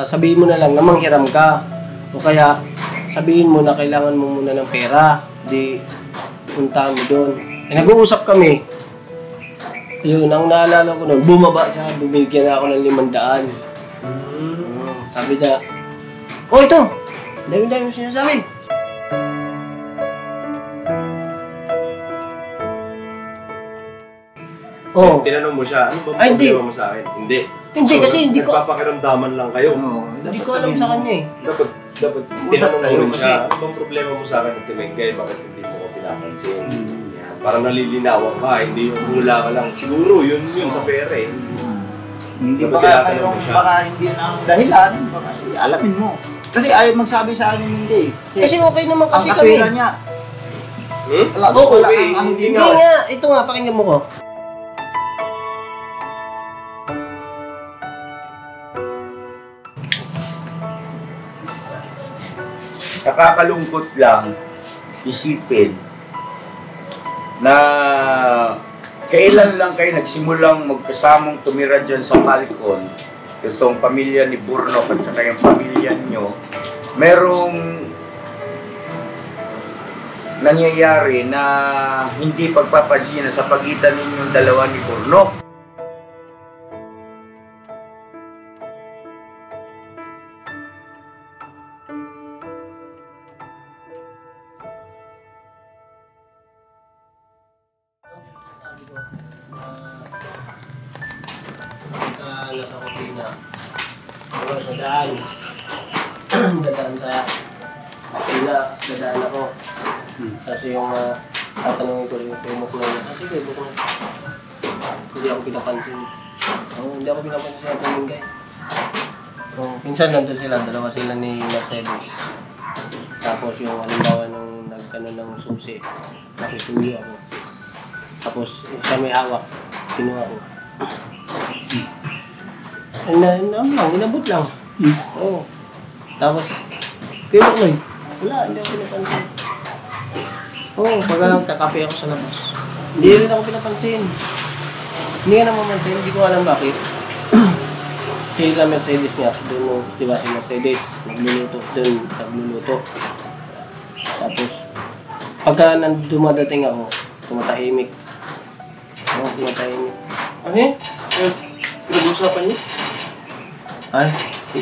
sabihin mo na lang na manghiram ka. O kaya, sabihin mo na kailangan mo muna ng pera. Di, punta mo doon. Nag-uusap kami. Yun, ang naalala ko noon, bumaba siya, bumigyan ako ng 500. Sabi niya, oh ito! Dami-dami mo sinasabi. Oh. Tinanong mo siya, ano ba problema mo sa akin? Hindi. Hindi so, kasi hindi ko... Nagpapakiramdaman lang kayo. Hindi ko alam sa kanya eh. Dapat tinanong mo rin siya, ano bang problema mo sa akin at Timengay? Bakit hindi mo ko pinapansin? Parang nalilinawan ka, hindi yung hula ka lang. Siguro, yun sa pera eh. Hindi baka hindi yun ang dahilan. Baka alamin mo. Kasi ayaw magsabi sa akin hindi. Kasi okay naman kasi kami. Ang kapira niya. Okay, hindi nga. Ito nga, pakinggan mo ko. Nakakalungkot lang isipin na kailan lang kayo nagsimulang magkasamang tumira dyan sa Falcon, itong pamilya ni Burno at saka yung pamilya nyo, merong nangyayari na hindi pagpapansin sa pagitan ninyong dalawa ni Burno. Nasa kusina. Dadaan sa kusina, dadaan ako. Kasi yung tatanungin ko rin yung famous na yun. Sige, bukong hindi ako pinapansin. Hindi ako pinapansin sa Timengay. Minsan nandun sila, dalawa sila ni Mercedes. Tapos yung halimbawa nung nagkano ng susi, nakisuyo ako. Tapos siya may hawak, kinuha ko. Inabot lang. Oo. Tapos, kaya mo wala, hindi ako pinapansin. Oo, pag kakape ako sa labas. Hindi rin ako pinapansin. Hindi nga namamansin, hindi ko alam bakit. Sila Mercedes niya, doon, di ba si Mercedes, nagluluto. Tapos, pagka dumadating ako, tumatahimik. Oo, tumatahimik. Ano eh? Pinag-usapan niyo? Ay, si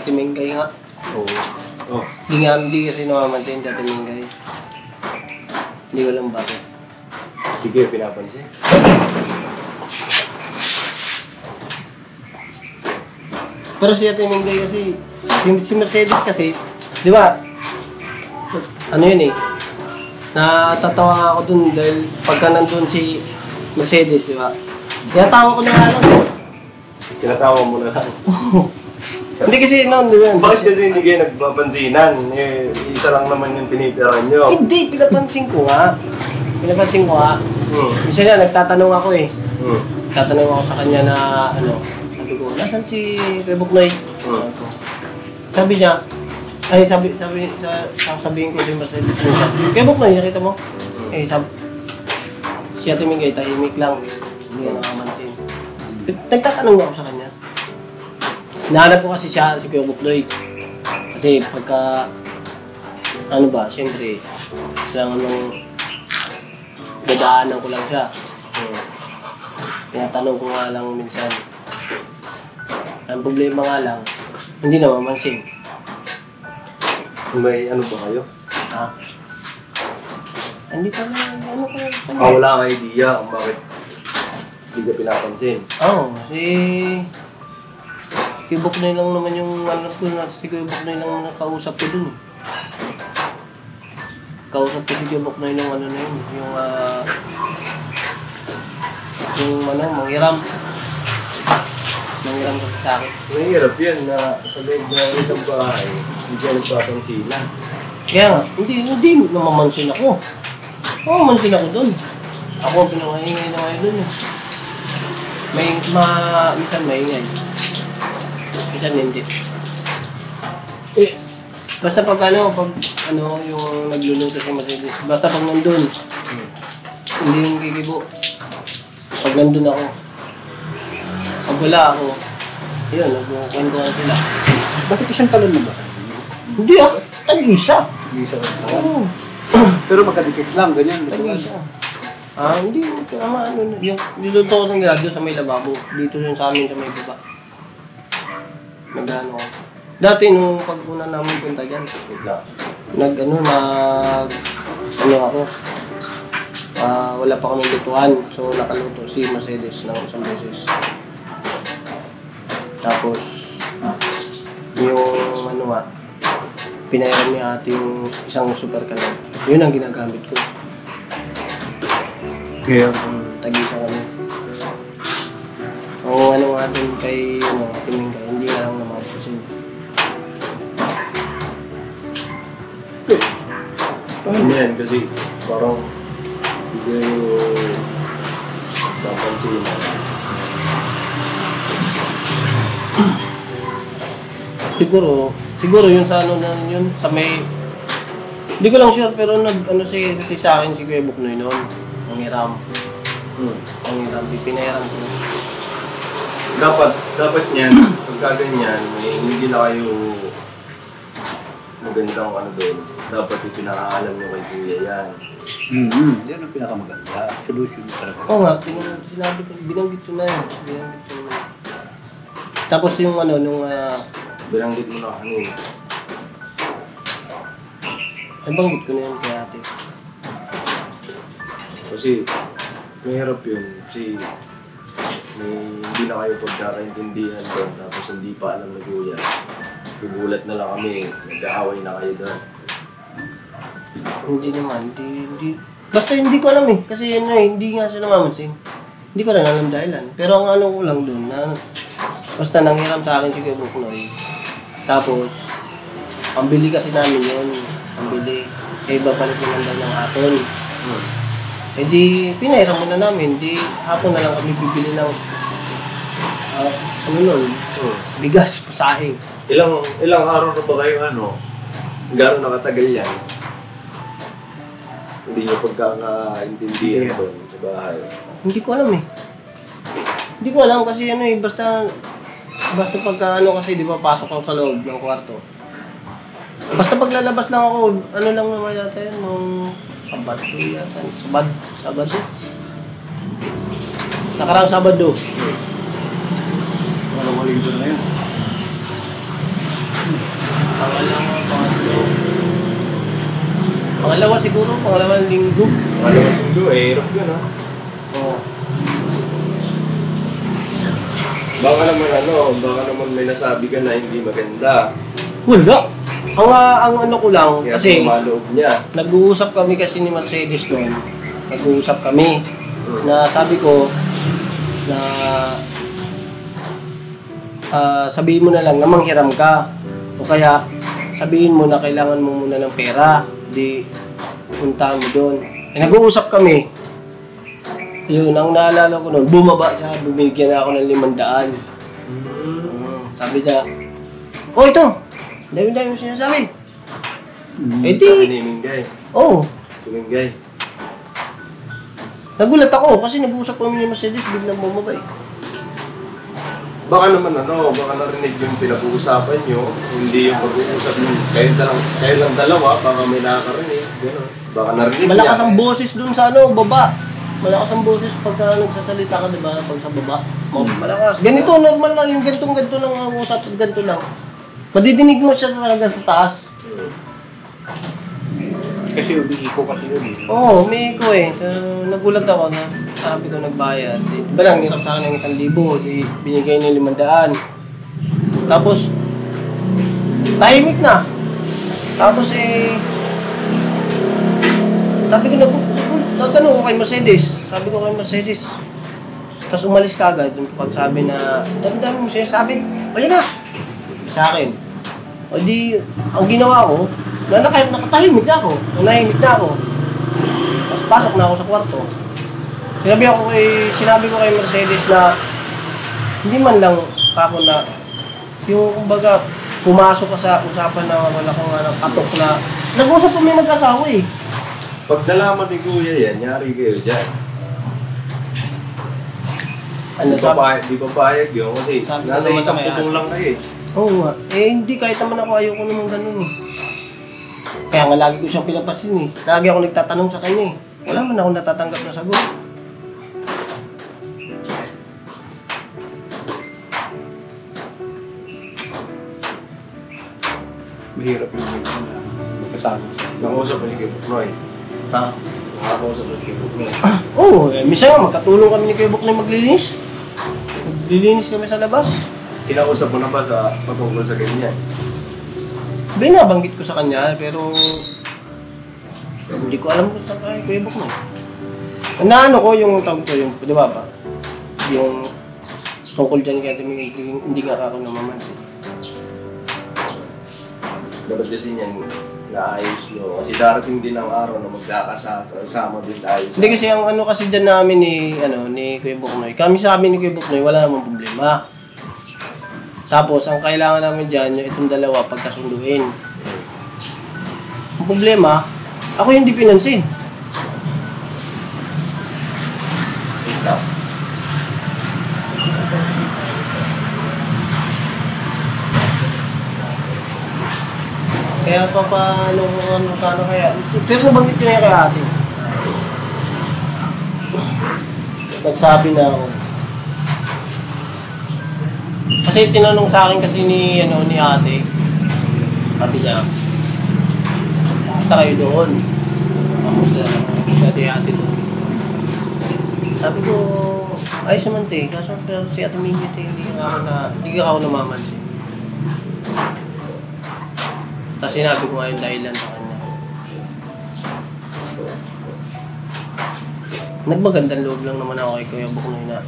Timengay nga. Oo. Hindi kasi namamansin sa Timengay. Hindi ko alam bakit. Hindi kayo pinapansin? Pero si Timengay kasi, si Mercedes kasi, di ba? Ano yun eh? Natatawa nga ako dun dahil pagka nandun si Mercedes, di ba? Kaya tawa ko na nga lang. Tinatawa mo na lang. Hindi kasi noon, di ba? Bakit kasi hindi kayo nagpapansinan? Eh, isa lang naman yung tinitiran nyo. Hindi, pinapansin ko nga. Minsan nga, nagtatanong ako eh. Nagtatanong ako sa kanya na, sabi ko, nasan si Rebuknoy? Sabi niya, sabihin ko si Mercedes minsan, Rebuknoy, nakita mo? Siya Timengay, tahimik lang. Hindi ka nakamansin. Nagtatanong ako sa kanya. Nahanap ko kasi siya, si Kuya Buknoy. Kasi pagka, siyempre, kailangan nung dadaanan ko lang siya. Tinatanong ko nga lang minsan. Ang problema nga lang, hindi na mamansin. May ano ba kayo? Ha? Hindi pa na, Wala kang idea kung bakit hindi ka pinapansin. Si Buknoy lang naman yung ko na, si Buknoy lang nakausap ko dun. Kausap ko si Buknoy ng na yun, yung manghiram. Manghiram kasi sa akin. Mahirap yan na sa loob ng isang bahay, hindi ka nagpapansinan. Kaya nga, hindi namamansin ako. Mamansin ako dun. Ako ang pinakaingay na ngayon dun. Minsan maingay. Minsan hindi. Basta pag yung nagluluto si Mercedes, basta pag nandun, hindi yung gigibo. Pag nandun ako, pag wala ako, Yun, nagkukwentuhan sila. Bakit isang talon na ba? Hindi ah, tag-isa. Isa lang. Oo, Pero magkadikit lang, ganyan. tag-isa. Ah, hindi. Tama, ano, yung niluto ko ng radyo sa may lababo. Dito yun sa amin sa may baba. Nag-ano ako. Dati nung pag-una namin punta dyan, ano ako, wala pa kaming lutuan. So, nakaluto si Mercedes ng isang beses. Tapos, yung ano nga, pinayaran niya ating isang super kalan. Yun ang ginagamit ko. Kaya, Tag-isa kami. Ang ano nga dun kay Timingga, hindi nga lang namapansin. Ano yan kasi parang hindi kayo napansin. Siguro yun sa ano na yun, sa may... Hindi ko lang sure, pero kasi sa akin si Kuya Buknoy noon. Ang hiram. Ang hiram, pinayaran ko. Dapat niyan, pagka ganyan, hindi na kayo magandang ano doon. Dapat yung pinakaalam nyo kay Kuya yan. yan ang pinakamaganda. Solution talaga. Oo nga, sinabi ko, binanggit ko na yun. Tapos yung ano, nung... Bilanggit mo na kanina. nabanggit ko na yun kay ate. Kasi mahirap yun. Kasi hindi na kayo pagkakaintindihan doon. Tapos hindi pa alam na Kuya. Gugulat na lang kami. Nag-aaway na kayo doon. Hindi naman, hindi. Basta hindi ko alam eh. Kasi yun hindi nga siya namamansin. Hindi ko rin alam dahilan. Pero ang ano ko lang doon na basta nanghiram sa akin si Kuya Buknoy. Tapos, pambili kasi namin yun. Pambili. Eh, babalit naman daw ng hapon. Eh di, pinahiram muna namin. Di, hapon na lang kami bibili ng ano nun? Bigas, pasahing. Ilang araw na ba kayo gano'n nakatagal yan? Hindi nyo pagkakaintindihan doon sa bahay. Hindi ko alam eh. Hindi ko alam kasi basta pagka kasi di ba pasok ako sa loob ng kwarto. Basta paglalabas lang ako, ano lang naman yata yun, nung Sabado yata. Sabado? Nakarang Sabado. Walang linggo na yun. Pangalawa siguro, pangalawang linggo. Pangalawang linggo, hirap yun Oo. Baka naman may nasabi ka na hindi maganda. Wala. Ang ano ko lang, Kaya kasi sumaloob niya. nag-uusap kami kasi ni Mercedes noon. Nag-uusap kami na sabi ko na sabihin mo na lang na manghiram ka. O kaya sabihin mo na kailangan mo muna ng pera. Di puntahan mo doon. Eh, nag-uusap kami. Yun, ang naalala ko noon, bumaba siya, bumigyan ako ng 500. Sabi niya, oh ito! Dami-dami mo sinasabi. Eh di, Miningay. oh, Miningay. nagulat ako kasi nag-uusap kami ni Mercedes, biglang bumaba eh. Baka naman baka narinig yung pinag-uusapan nyo, hindi yung pag-uusap nyo. Kayo lang dalawa, baka may nakakarinig. Gano'n. Baka narinig Malakas niya. ang boses dun sa baba. Malakas ang boses pagka nagsasalita ka, di ba? Pag sa baba. Malakas. Ganito, normal lang. Yung ganito lang ang usap. Ganito lang. Madidinig mo siya talaga sa taas. Kasi umiiko kasi yun eh. Oo, may ko eh. So, nagulat ako na sabi ko nagbayad. Di ba lang, nirap sa akin ng 1,000. Di binigay niya 500. Tapos, tahimik na. Tapos sabi ko nagtanong ko kay Mercedes. Sabi ko kay Mercedes. Tapos umalis ka agad. Yung pagsabi na, dami mo siya sabi, o yan na. Sa akin. O di, ang ginawa ko, nakatahimik na ako. Nahimik na ako. Tapos pasok na ako sa kwarto. Sinabi ko kay Mercedes na hindi man lang ako na yung kumbaga pumasok ka sa usapan na wala kang katok na nag-usap kami mag-asawa eh. Pag nalaman ni Kuya yan, nyari kayo dyan. Ano sabi? Di pa payag yun kasi Sabi ko nasa naman isang na may putong lang kayo eh. Oo nga. Eh, hindi. Kahit naman ako, ayoko naman ganun eh. Kaya nga lagi ko siyang pinapansin eh. Lagi ako nagtatanong sa kanya eh. Wala man ako natatanggap na sagot. Mahirap yung magkasama sa Nakausap mo si Kuya Buknoy. Ha? Nakausap mo si Kuya Buknoy. Oo. Minsan nga, magkatulong kami ni Kuya Buknoy maglinis. Maglilinis kami sa labas. Sinausap mo na ba sa patungkol sa ganyan? Binabanggit ko sa kanya, pero hindi ko alam kung saan kaya Kuya Buknoy. Naano ko yung tawag ko, yung, di ba ba? Yung tungkol dyan kaya hindi nga ako namamansin. Dapat kasi niyan naayos nyo. Kasi darating din ang araw na magkakasama din tayo. Hindi kasi ang ano kasi dyan namin ni Kuya Buknoy. Kami sa amin ni Kuya Buknoy, wala namang problema. Tapos, ang kailangan namin dyan, yung itong dalawa, pagkasunduin. Ang problema, ako yung hindi pinansin. Kaya paano kaya? Pero nabanggit ko na yan kay ate. Nagsabi na ako. Kasi tinanong sa akin kasi ni ate. Sabi niya, basta kayo doon. Ako sa ate doon. Sabi ko, ayos naman te, kaso pero si ate Mingit hindi ka ako namamansin. Tapos sinabi ko nga yung dahilan sa kanya. Nagmagandang loob lang naman ako kay Kuya Buknoy na.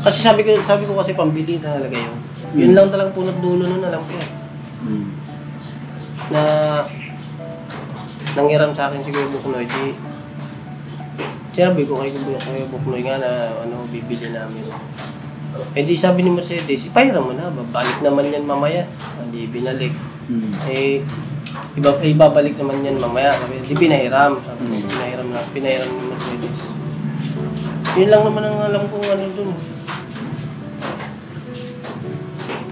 Kasi sabi ko kasi pambili na talaga yun. Yun lang talagang punot dulo nun, alam ko yan. Na nanghiram sa akin si Kuya Buknoy, sinabi ko kay Kuya Buknoy nga na bibili namin. Eh di sabi ni Mercedes, ipahiram mo na, babalik naman yan mamaya. Hindi binalik. Ibabalik naman yan mamaya. Di pinahiram. Sabi ko, pinahiram ni Mercedes. Yun lang naman ang alam kong dun.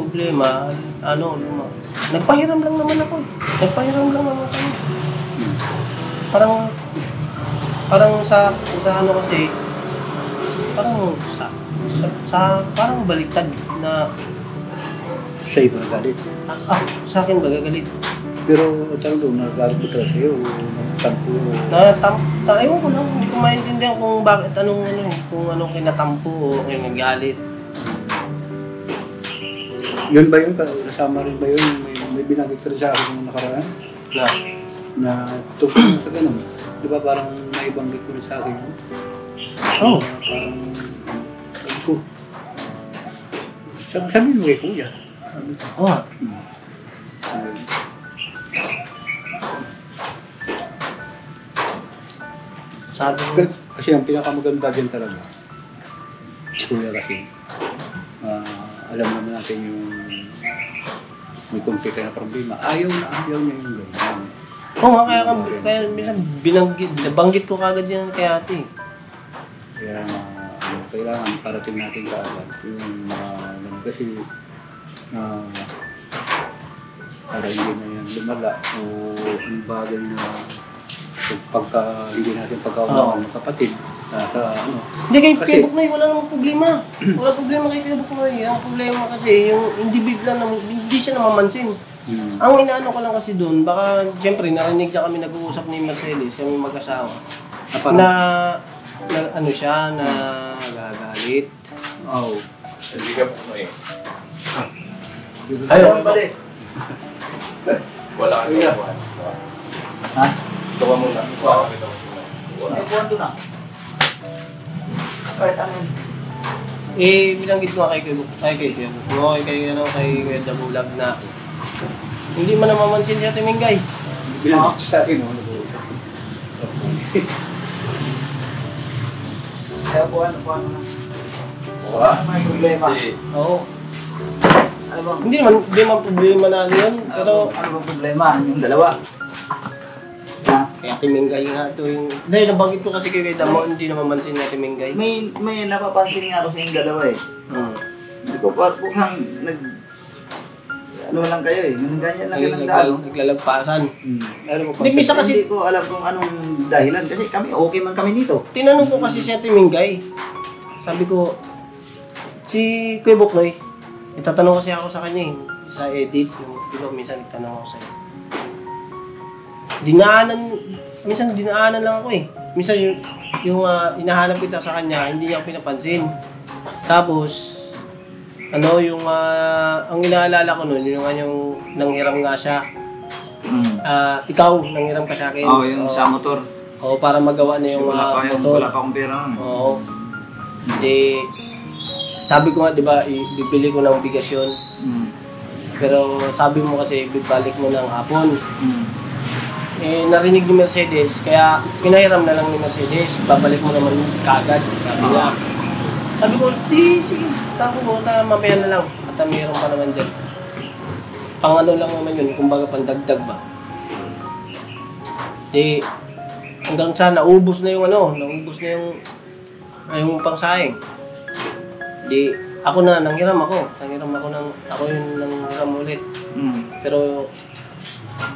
Problema, nagpahiram lang naman ako. Nagpahiram lang naman ako. Parang sa kasi, parang baliktad na Sa'yo ba galit? sa akin ba gagalit? Pero tanong doon, nagagalit ba talaga sa'yo o nagtampo o... Ewan ko lang, hindi ko maintindihan kung bakit kung anong kinatampo o nagalit. Yun ba yun? Kasama rin ba yun? May binagit ka rin sa akin nung nakaraan? Na tungkol sa ganun. Di ba parang naibanggit ko rin sa akin yun? Oo. Parang... Sabi ko... Sabi mo kay Kuya. Oo. Sabi ko, Kasi ang pinakamaganda din talaga, Kuya kasi, alam naman natin yung may kumpi na problema. Ayaw niya yung ganyan. oo nga, kaya minsan nabanggit ko kagad yan kay ate. Kaya kailangan parating natin kaagad yung ganun kasi para hindi na yan lumala o ang bagay na pagka hindi natin pagkaunawan ng kapatid. Hindi kay Buknoy, wala namang problema. Wala problema kay Buknoy. Ang problema kasi, yung individual na hindi siya namamansin. Ang inaano ko lang kasi doon, baka siyempre narinig niya kami nag-uusap ni Mercedes, kami mag-asawa. Na siya, na gagalit. Oo. Hindi ka Buknoy. Ayaw balik. Wala kang gawa. Ha? Gawa muna. May buwan doon na. Kahit ano. Binanggit ko nga kay Buknoy, kay Kuya Dabulag na hindi man namamansin si Ate Mingay. Bilang sa akin, Kaya buwan na. May problema. Oo. Ano bang? Hindi naman problema na yun, pero Ano bang problema? Yung dalawa. Ha? Kaya Timingay nga ito yung... Dahil nabanggit ko kasi kay Damo, hindi na mamansin na Timingay. May napapansin nga ako sa inyong dalawa eh. Hindi ko parang ano lang kayo eh. Ganyan lang ganang dalo. Naglalagpasan. Ano mo Hindi, misa kasi- hindi ko alam kung anong dahilan kasi kami okay man kami dito. Tinanong ko kasi siya Timingay. Sabi ko, si Kuya Buknoy, itatanong kasi ako sa kanya eh. Sa edit, yung minsan nagtanong ako sa'yo. Minsan dinaanan lang ako eh. Minsan yung hinahanap kita sa kanya, hindi niya ako pinapansin. Tapos, yung ang inaalala ko nun, yung nanghiram nga siya. Ikaw, nanghiram ka sa akin. Oo, yung sa motor. Oo, para magawa na yung motor. Wala pa akong pera nun. Oo. Di, sabi ko nga, di ba, bibili ko ng bigas yun. Pero sabi mo kasi, bibalik mo ng hapon. Narinig ni Mercedes, kaya pinahiram na lang ni Mercedes, babalik mo naman kagad, sabi niya. Sabi ko, sige, tapo mo, mamaya na lang, at mayroon pa naman dyan. Pang lang naman yun, kumbaga pandagdag ba. Di, hanggang sa naubos na yung naubos na yung pangsahing. Di, ako nanghiram ako yung nanghiram ulit. Pero,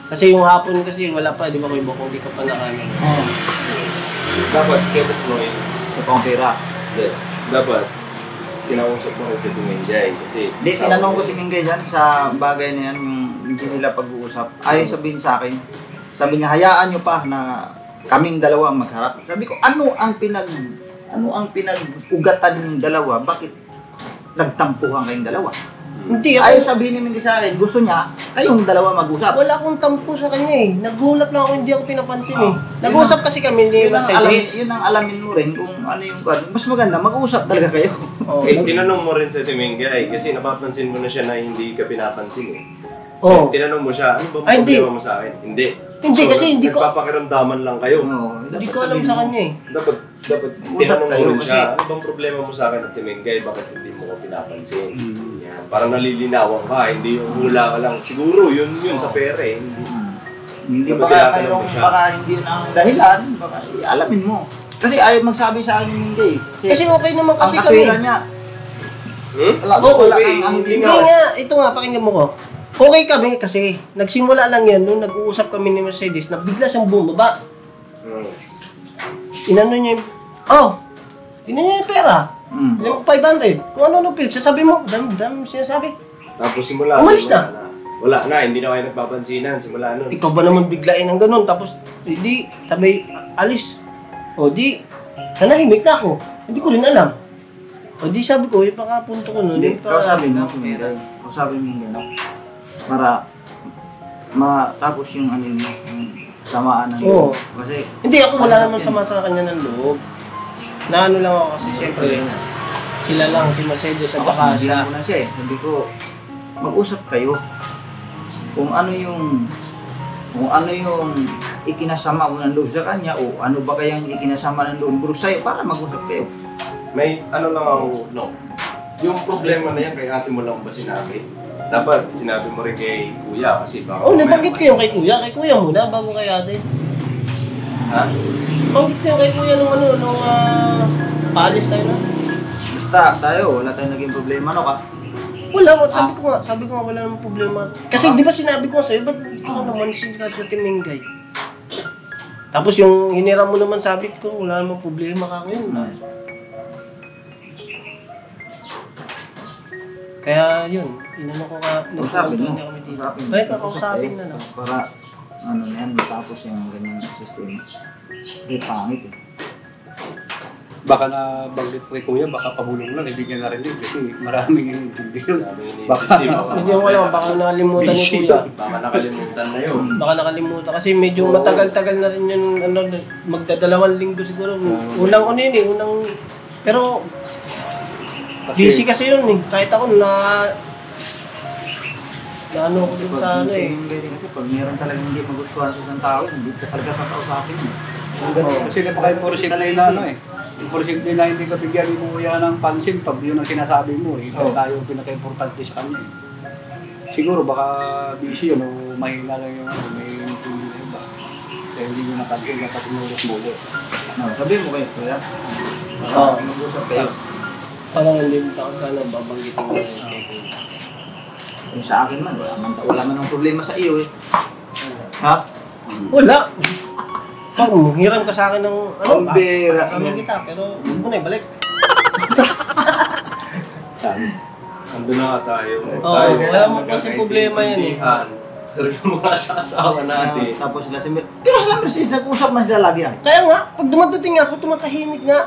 kasi yung hapon kasi wala pa, di ba Kuya Bok, hindi ka pa nakanin. Dapat, kaya mo yun. Wala pa akong pera. Dapat, kinausap mo rin si Tumengay kasi... Hindi, tinanong ko si Mingay dyan sa bagay na yan, yung hindi nila pag-uusap. Ayaw sabihin sa akin, sabi niya, hayaan nyo pa na kaming dalawa ang magharap. Sabi ko, ano ang pinag-ugatan yung dalawa? Bakit nagtampuhan kayong dalawa? Hindi ako. Ayaw sabihin ni Mingay sa akin, gusto niya, kayong dalawa mag-usap. Wala akong tampo sa kanya eh. Nagulat lang ako, hindi ako pinapansin eh. Nag-usap kasi kami ni Mercedes. Yun ang alamin mo rin kung ano yung... Mas maganda, mag-uusap talaga kayo. Tinanong mo rin sa Tumengay kasi napapansin mo na siya na hindi ka pinapansin eh. Tinanong mo siya, ano ba problema mo sa akin? Hindi. Hindi kasi hindi ko... Nagpapakiramdaman lang kayo. Hindi ko alam sa kanya eh. Dapat tinanong mo rin siya, ano bang problema mo sa akin at Tumengay? Bakit hindi mo ko pinapansin? Yan. Parang nalilinawan ka, hindi yung hula ka lang. Siguro yun sa pera eh. Hindi baka hindi yun ang dahilan, baka alamin mo. Kasi ayaw magsabi sa akin hindi. Kasi okay naman kasi ang kami. kapira niya. Hindi nga, ito nga, pakinggan mo ko. Okay kami kasi nagsimula lang yan nung nag-uusap kami ni Mercedes na bigla siyang bumaba. Inano niya yung pera. Yung 500. Kung ano pill, sasabi mo, dam sinasabi. Tapos simula. Umalis na. Wala na, hindi na kayo nagpapansinan simula nun. Ikaw ba naman biglain ng ganun? Tapos, hindi, sabay, alis. O di, nanahimik na ako. Hindi ko rin alam. O di sabi ko, yung pakapunto ko nun. Hindi, kausapin mo pera. Kausapin mo gano'n. Para matapos yung yung samaan ng loob. Kasi hindi ako wala naman sama sa kanya ng loob. Na ano lang ako kasi siyempre sila lang si Mercedes at saka siya. Sabi ko, mag-usap kayo. Kung ano yung ikinasama mo ng loob sa kanya o ano ba kayang ikinasama ng loob sa'yo para mag-usap kayo. May ano lang ako, yung problema na yan kay ate mo lang ba sinabi? Dapat sinabi mo rin kay kuya kasi baka... nabanggit ko yung kay kuya. Kay kuya muna bago kay ate. Ha? Nabanggit ko yung kay kuya nung paalis tayo na. Basta tayo, wala tayong naging problema, no ka? Wala, sabi ko nga wala namang problema. Kasi di ba sinabi ko sa'yo, ba't ikaw naman ka sa Tumengay? Tapos yung hiniram mo naman sabi ko, wala namang problema ka ngayon. Kaya yun, inano ko ka, Kausapin mo. niya kami dito. Kaya kakausapin na lang. Para ano na yan, matapos yung ganyang system. Hindi pangit eh. Baka na banggit kay kuya, baka pabulong lang, hindi niya narinig kasi maraming hindi yun. Hindi mo alam, baka nakalimutan ni kuya. Baka nakalimutan na yun. Baka nakalimutan kasi medyo matagal-tagal na rin yun, magdadalawang linggo siguro. Unang pero busy kasi yun eh. Kahit ako na ano ko dun sa ano eh. Kasi pag meron talagang hindi magustuhan sa isang tao, hindi ka talaga kakausapin eh. Kasi napaka-importante na ano eh. Importante na hindi ka bigyan ni kuya ng pansin pag yun ang sinasabi mo eh. Tayo pinaka-importante sa kanya eh. Siguro baka busy yun o mahina lang yung may hindi na iba. Kaya hindi nyo nakagin dapat umulot-mulot. No, sabihin mo kayo, kuya. Oo. Mag-usap kayo. Parang hindi mo takagana, babanggitin mo yung kay Kuya. Yung sa akin man, wala man ang problema sa iyo eh. Ha? Wala! Pag hiram ka sa akin ng Ang bira. kami kita, pero huwag mo na ibalik. Saan? Ando na nga tayo. Oo, Tayo wala mo kasi problema yan eh. Pero yung mga sasawa natin. Tapos sila si pero sila Mercedes, nag-usap man sila lagi ay. Kaya nga, pag dumadating ako, tumatahimik nga.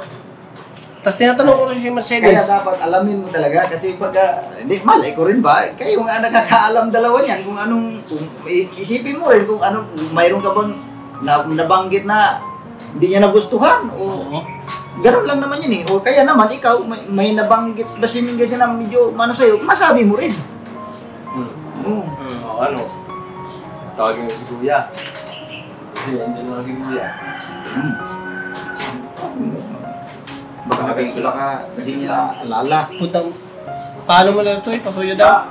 Tapos tinatanong ko rin si Kaya Mercedes. dapat alamin mo talaga kasi pagka, hindi, malay ko rin ba? Kayo nga nakakaalam dalawa niyan kung anong, kung, isipin mo rin kung anong, mayroon ka bang nabanggit na hindi niya nagustuhan o Oo. gano'n lang naman yun eh. O kaya naman ikaw, may nabanggit ba si Mingay siya na medyo mano sa'yo, masabi mo rin. Oo. O ano? Tawagin mo si Kuya. Kasi andyan lang si Kuya. Baka hindi niya alala. Putang, paano mo lang ito eh, pasuyo daw.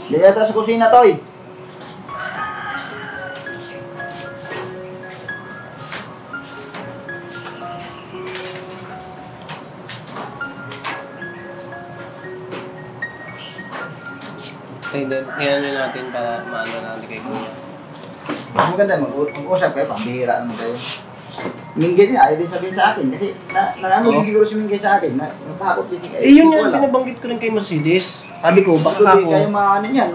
Hindi yata sa kusina to eh. Tingnan natin para maano natin kay Kuya. Mas maganda mag-usap kayo, pambihira naman kayo. Minggay niya, ayaw din sabihin sa akin kasi ano din siguro si Minggay sa akin, natakot din si kayo. Eh yun nga, pinabanggit ko rin kay Mercedes. Sabi ko, baka Hindi ako. kayo maano niyan,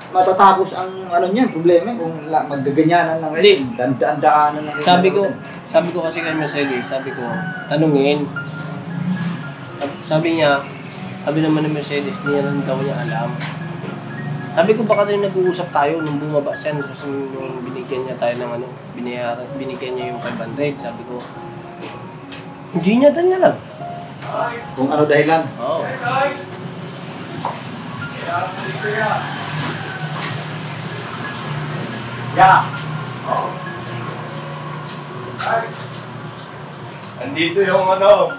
matatapos ang ano niyan, problema kung maggaganyanan lang Hindi. kayo, daan-daanan lang kayo. Sabi ko kasi kay Mercedes, sabi ko, tanungin. Sabi naman ni Mercedes, niya rin daw niya alam. Sabi ko baka tayo nag-uusap tayo nung bumaba siya, nung binigyan niya tayo ng ano, binigyan niya yung 500, sabi ko. Hindi niya alam. Kung ano dahilan. Oo. Andito yung ano.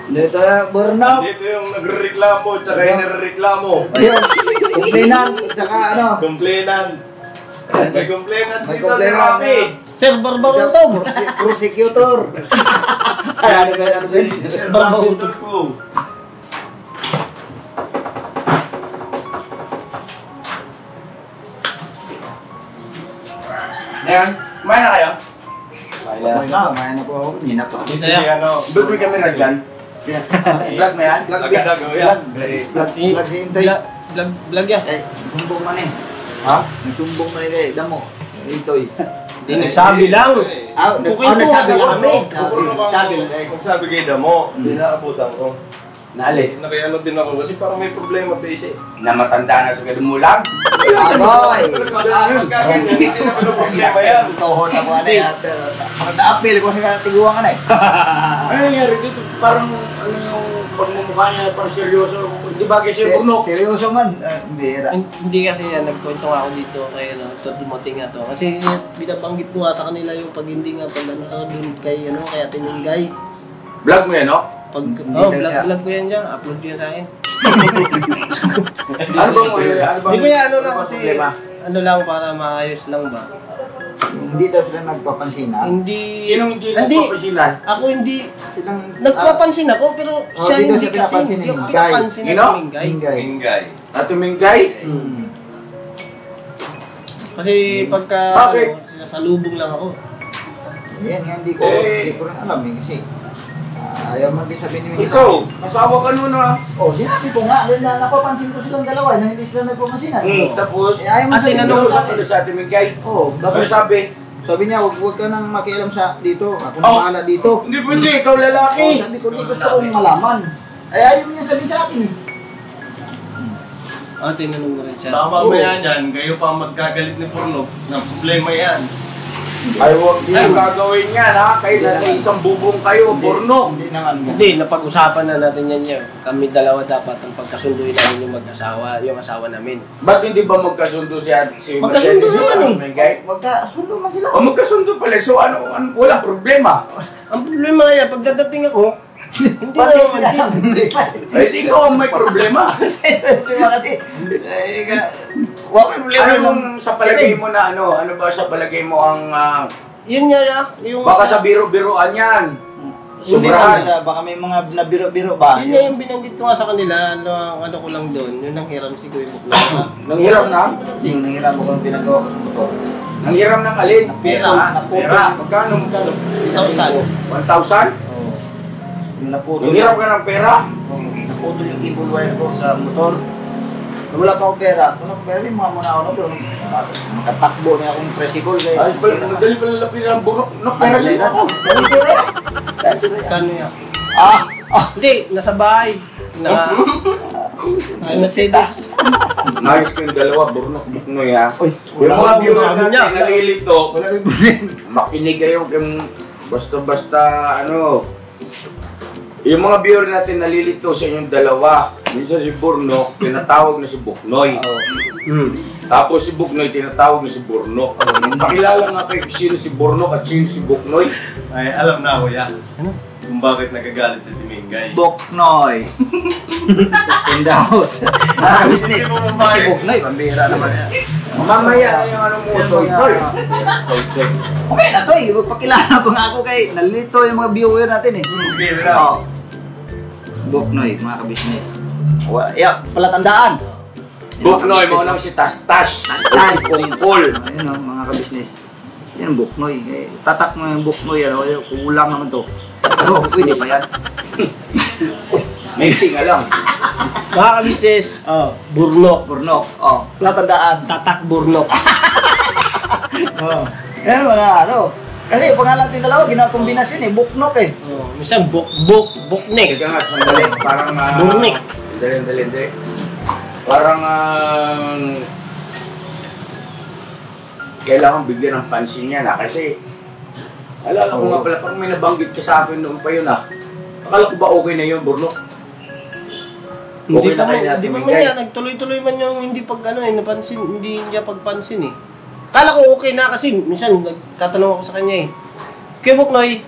Dito, burnout. Andito yung nagrereklamo tsaka yung nagrereklamo. Ayun, complainant, tsaka ano. Complainant. May complainant May dito sa complainant Rapi. Sir, barbaro to. Prosecutor. Ay, ano ba yun? Sir, Barbahutot ko. Ngayon, kumain na kayo? May na po ako, hindi na pa. Kasi ano. Ba't may camera dyan? Vlog mo yan? Agad yan. Vlog si Intoy. Vlog yan. Eh, sumbong man eh. Ha? Nagsumbong man eh, damo. Intoy. Hindi, nagsabi lang. Nagsabi lang kami. Sabi lang eh. Kung sabi kay Damo, hindi nakaabutan ko. Nali. Nakiano din ako kasi parang may problema pa isa eh. Na matanda na sa kadumulang? Agoy! Magkaganyan, hindi naman ang problema yan. Tuhod ako ano yan. Na-appeal ko sa tiguan ka na eh. Ano nangyari dito? Parang ano yung pagmumukha niya, parang seryoso. Di ba kasi burnok? Seryoso man. Bira. Hindi kasi yan, nagkwento nga ako dito kay ano, ito dumating nga to. Kasi binabanggit ko nga sa kanila yung pag hindi nga pag ano sa dun kay ano, kaya Tiningay. Vlog mo yan, no? Pag Hindi daw siya. vlog ko yan dyan, upload ko yan sa akin. Ano bang Di ba yan, ano lang bang kasi, problema? ano lang para maayos lang ba? Hindi daw sila nagpapansin ha. Hindi, Sinong hindi nagpapasilan? ako hindi, Silang... nagpapansin ako pero siya dito hindi siya kasi, pinapansin hindi ni ako Mingay. pinapansin ni Sino? Mingay. Ingay. Ingay. At tumingkay? Kasi pagka, Bakit? ano, sinasalubong lang ako. Yan, hindi ko rin alam eh kasi ayaw man din sabihin ni Mingay. Ikaw, asawa ka nun ah. Oh, sinabi ko nga, na napapansin ko silang dalawa na hindi sila nagpapansinan. Tapos, Eh, ayaw man Kasi sabihin ano, ko sa ano sa tumingkay? Oh, Ano tapos sabi? sabi niya, wag ka nang makialam sa dito. Ako na Oh. bahala dito. Hindi pwede, ikaw Oh, lalaki. sabi ko, di gusto kong malaman. Ay, ayaw niya sabihin sa akin eh. Tinanong mo rin siya. Baka mamaya niyan, kayo pa magkagalit ni Purnog na problema yan. Ay, huwag niyo gagawin yan ha. Kayo nasa isang bubong kayo, porno. Hindi naman nga. Hindi, napag-usapan na natin yan yun. Kami dalawa dapat ang pagkasunduin namin yung mag-asawa, yung asawa namin. Ba't hindi ba magkasundo si Magkasundo Mercedes? naman eh. Tumingkay? Magkasundo man sila. O magkasundo pala, so ano walang problema. Ang problema nga yan, pagdadating ako, Hindi na naman din. Ay, di ko may problema. Problema kasi. Wala problema Ano nung yung sa palagay mo na ano? Ano ba sa palagay mo ang... Yun nga ya, yung... baka sa biro-biroan yan. Hindi Sobrahan. baka may mga nabiro-biro ba? Yun nga yung binanggit ko nga sa kanila, ano ko lang doon, yun ang hiram si Kuya Bukla. Nanghiram na? Yung nangiram ko kung pinagawa ko sa motor. Nanghiram ng alin? Pera. Pera. Magkano? 1,000. 1,000? Oo. Yung naputol. Nanghiram ka ng pera? Naputol yung cable wire ko sa motor. Wala pa akong pera. Kung ako pera, yung mga muna ako na doon. Makatakbo na akong tricycle. Ayos pala, madali pala lapin ng burok. Pera din ako. Kano yan? Ah! Hindi, nasa bahay. Ay, Mercedes. Ayos ko yung dalawa, burnok buknoy ha. Uy, Yung mga Wala viewer sabi niya. natin nalilito, makinig kayo kung basta-basta ano. Yung mga viewer natin nalilito sa inyong dalawa. Minsan si Burnok, tinatawag na si Buknoy. Tapos si Buknoy, tinatawag na si Burnok. Pakilala nga kayo kung sino si Burnok at sino si Buknoy. Ay, alam na ako yan. Kung bakit nagagalit si Timingay. Boknoy. In the house. Business. Si Boknoy, pambira naman yan. Mamaya na yung ano mo, Toy. Okay na to eh. Pakilala pa nga ako kay nalilito yung mga viewer natin eh. Okay na. Oo. Boknoy, mga kabisnes. Yeah, palatandaan. Buknoy, maunang si Tastas. Tastas. Pungpol. Ayun o, mga kabisnes. Yan ang Boknoy. Eh, tatak mo yung Boknoy. Ano, kulang naman to. Ano, pwede pa yan. May singa lang. Mga kabisnes, Burnok. Burnok. Oh, palatandaan. Tatak Burnok. Yan mga ano. Kasi pangalan din dalawa, ginakombinasyon eh. Buknok eh. Minsan Buknek. Teka nga, sandali. Parang... Buknik. Dali. Parang... kailangan bigyan ng pansin yan kasi... Alala ko nga pala, parang may nabanggit ka sa akin noon pa yun Akala ko ba okay na yun, Burnok? Hindi na pa kayo man, natin hindi pa man bigay. yan. Nagtuloy-tuloy man yung hindi napansin, hindi niya pagpansin eh. Kala ko okay na kasi minsan nagtatanong ako sa kanya eh. Kuya Buknoy,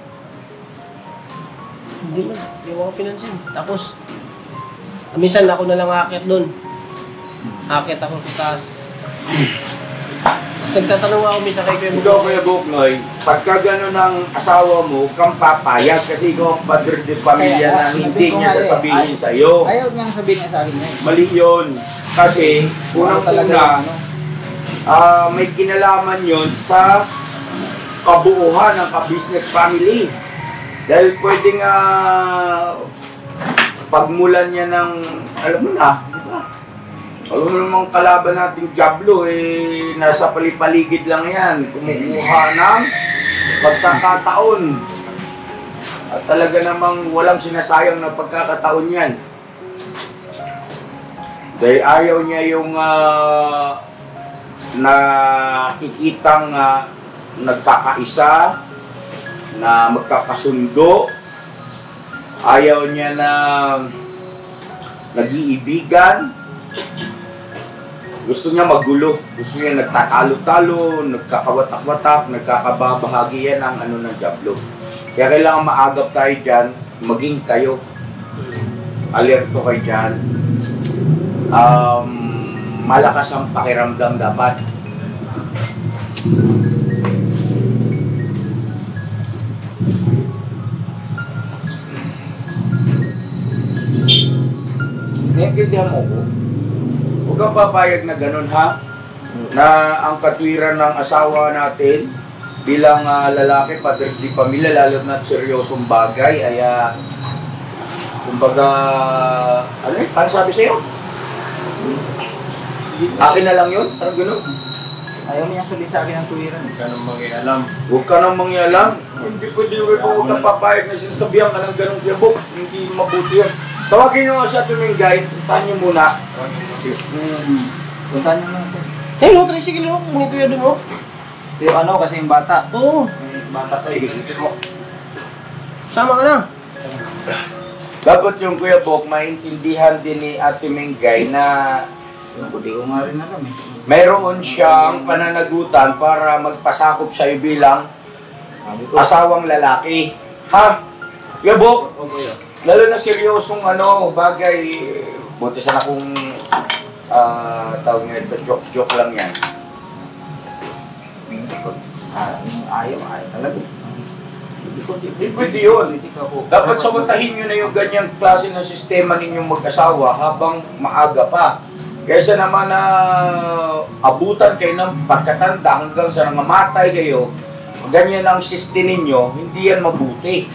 hindi ako pinansin. Tapos, minsan ako na lang aakyat doon. Aakyat ako sa taas. Nagtatanong ako minsan kay Kuya Ikaw, Buknoy. Kuya Buknoy, pagka gano'n ang asawa mo, kang papayag kasi ikaw ang padre de pamilya na hindi niya sasabihin sa iyo. Ayaw niyang sabihin niya sa akin ngayon. Mali yun. Kasi, unang-una, may kinalaman yon sa kabuuhan ng ka-business family. Dahil pwedeng pagmulan niya ng, alam mo na, di ba? Alam mo namang kalaban nating Diablo, nasa palipaligid lang yan. Kumukuha ng pagkakataon. At talaga namang walang sinasayang na pagkakataon yan. Dahil ayaw niya yung nakikitang nagkakaisa, na magkakasundo. Ayaw niya na nag-iibigan. Gusto niya magulo. Gusto niya nagtatalo-talo, nagkakawatak-watak, nagkakababahagi yan ang ano ng Diablo. Kaya kailangan maagap tayo dyan, maging kayo. Alerto kayo dyan. Malakas ang pakiramdam dapat. Naintindihan mo ko? Huwag kang papayag na ganun ha? Na ang katwiran ng asawa natin bilang lalaki, padre di pamilya, lalo na seryosong bagay ay kumbaga, ano yun? Paano sabi sa'yo? Akin na lang yun? Parang gano'n? Ayaw niya sabihin sa akin ang tuwiran. Ganun mangialam. Huwag ka nang mangyalam. Hindi pwede yung huwag kang papayag na sinasabihan ka ng ganong kiyabok. Hindi mabuti yan. Tawagin nyo nga siya tumingay. Puntahan nyo muna. Puntahan niyo na ito. Sa'yo, tricycle mo, kung ito yun mo. Yung ano kasi yung bata. Oo, Yung bata to, ikikit mo. sama ka na. Dapat yung Kuya Bok, maintindihan din ni Ate Mingay na Hindi ko nga rin alam eh. mayroon siyang pananagutan para magpasakop sa'yo bilang asawang lalaki. Ha? Kuya Bok, lalo na seryosong bagay, buti sana kung tawag nga ito, joke-joke lang yan. Ayaw talaga. Hindi pwede yun. Dapat sabotahin nyo na yung ganyang klase ng sistema ninyong mag-asawa habang maaga pa. Kaysa naman na abutan kayo ng pagkatanda hanggang sa nangamatay kayo, ganyan ang system ninyo, hindi yan mabuti.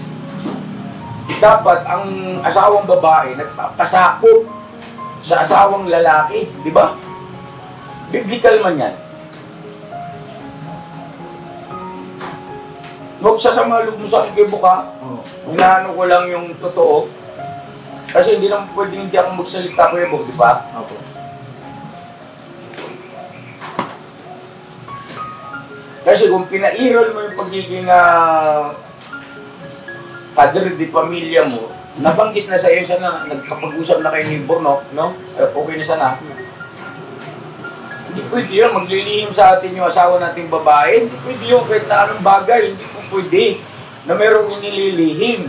Dapat ang asawang babae nagpapasakop sa asawang lalaki, di ba? Biblical man yan. Huwag sasama loob mo sa akin kay Buka. Hinahanap ko lang yung totoo. Kasi hindi naman pwedeng hindi ako magsalita kay Buk, di ba? Opo. Kasi kung pinairal mo yung pagiging padre di pamilya mo, nabanggit na sa iyo sana, nagkapag-usap na kayo ni Bornok, no? Okay na sana. Hindi pwede yun, maglilihim sa atin yung asawa nating babae. Hindi pwede yun, kahit na anong bagay, hindi po pwede na merong inililihim.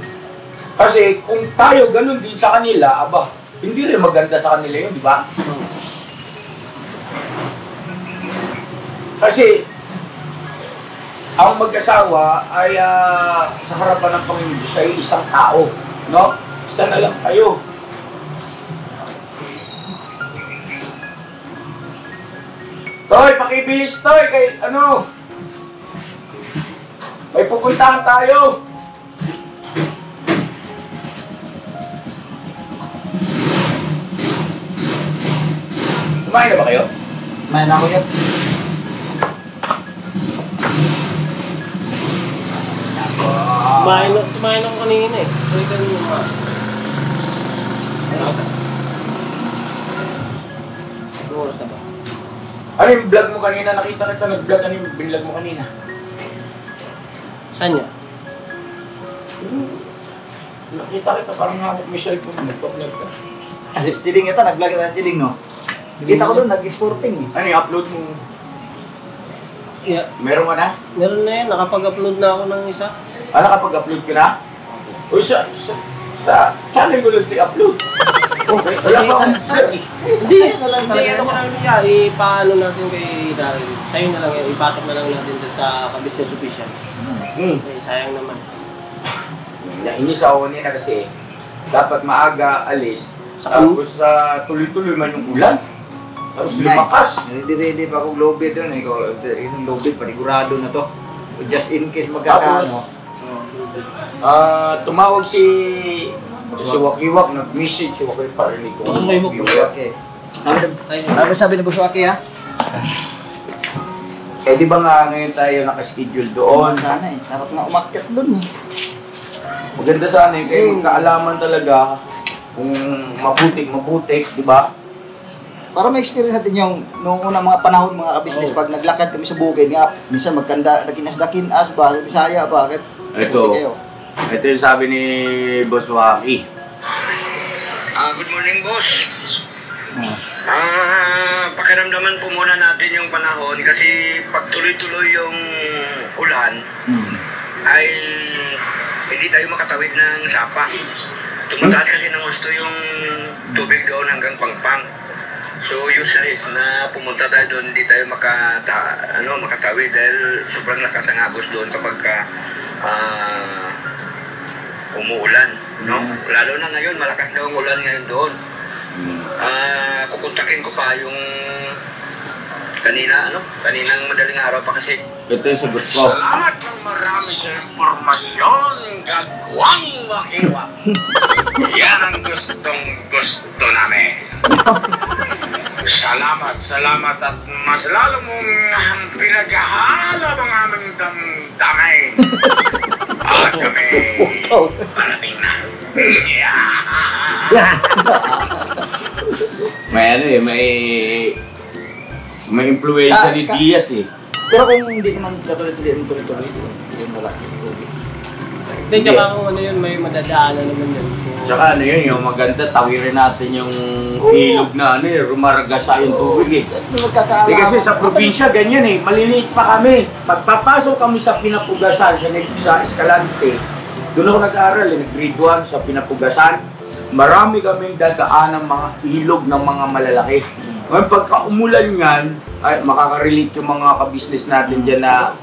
Kasi kung tayo ganun din sa kanila, aba, hindi rin maganda sa kanila yun, di ba? Kasi, ang mag-asawa ay sa harapan ng Panginoon Diyos ay isang tao, no? Isa na lang kayo. Toy, pakibilis Toy, kay may pupuntahan tayo. Kumain na ba kayo? Kumain na ako yan. Kumain ako kanina eh. Kumain kanina ba? Ano oras na ba? Ano yung vlog mo kanina? Nakita kita nag-vlog. Ano yung binlog mo kanina? Saan niya? Nakita kita parang hawak may cellphone mo. Nag-vlog ka. As if stiling ito, nag-vlog ito stiling, no? Kita ko doon, nag-sporting eh. Ano yung upload mo? Yeah. Meron ka na? Meron na yan. Nakapag-upload na ako ng isa. Nakapag-upload ka na? O sa channel ko lang i-upload. Okay. Wala ba akong sir? Hindi. Hindi. Ano ko lang niya. Ipaano natin kay Daryl. Sa'yo na lang yan. Ipasok na lang natin dun sa business official. Sayang naman. Nainis ako kanina kasi dapat maaga alis. Tapos tuloy-tuloy man yung ulan. Tapos lumakas. Ready pa akong lobby doon eh. Yung lobby, panigurado na to. Just in case magkakaano. Tumawag si Wakiwak, nag-message si Wakiwak parinig ko. Okay. Ano sabi ni Buswaki ha? Eh di ba nga ngayon tayo nakaschedule doon? Sana eh. Sarap na umakyat doon eh. Maganda sana eh, kaya magkaalaman talaga kung mabutik, di ba? Para ma-experience natin yung noong unang mga panahon mga kabisnes pag naglakad kami sa bukid nga, minsan magkanda, dakinas-dakin as ba, Bisaya ba, Ito yung sabi ni Boss Waki. Good morning, boss. Pakiramdaman po muna natin yung panahon kasi pag tuloy-tuloy yung ulan, ay hindi tayo makatawid ng sapa. Tumataas kasi ng gusto yung tubig doon hanggang pangpang. So useless na pumunta tayo doon, hindi tayo makatawid dahil sobrang lakas ang agos doon kapag umuulan, no? Lalo na ngayon, malakas na ang ulan ngayon doon. Kukontakin ko pa yung kaninang madaling araw pa kasi. Ito yung sagot ko. Salamat ng marami sa impormasyon, gagawang Wakiwak. Yan ang gustong-gusto namin. Salamat at mas lalo mong pinaghahalap ang aming damdamin. At kami parating na. May influensya ni Diaz eh. Pero kung hindi naman tuloy-tuloy yung malaki. Hindi, tsaka kung ano yun, may madadaanan naman yun. Tsaka yung maganda, tawirin natin yung ilog na rumaragasa yung tubig eh. Hindi kasi sa probinsya ganyan eh, maliliit pa kami. Pagpapasok kami sa Pinapugasan, sa Escalante, Doon ako nag-aaral, nag-grade 1 sa Pinapugasan. Marami kaming dadaan ng mga ilog ng mga malalaki. Ngayon, pagka umulan yan, ay makaka-relate yung mga ka-business natin dyan na